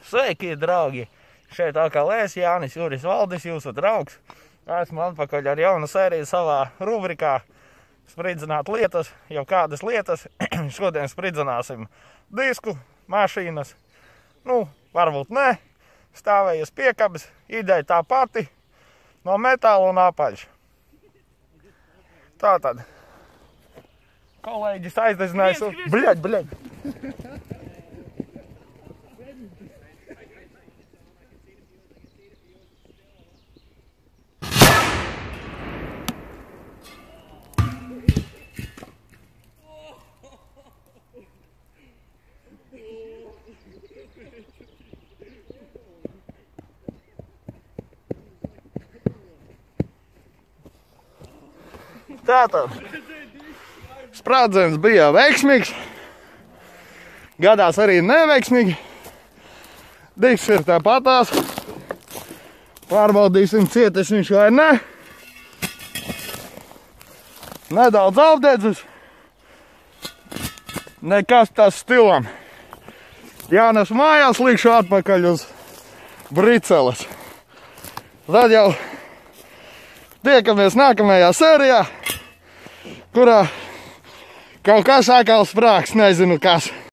Sveiki, draugi! Šeit atkal es, Jānis Juris Valdis, jūsu draugs. Esmu atpakaļ ar jaunu sēriju savā rubrikā Spridzināt lietas, jau kādas lietas. Šodien spridzināsim disku, mašīnas. Nu, varbūt ne. Stāvējas piekabes, ideja tā pati. No metāla un apaļš. Tātad. Kolēģis aizdezinājis. Bļaļ! Tātad, sprādziens bija veiksmīgs, gadās arī neveiksmīgi. Disks ir tāpatās, pārbaudīsim cietis viņš vai ne. Nedaudz apdedzis, nekas tas stilam. Jānes mājās likšu atpakaļ uz briceles. Tad jau tiekamies nākamajā sērijā, kurā kaut kas atkal sprāgs, nezinu kas.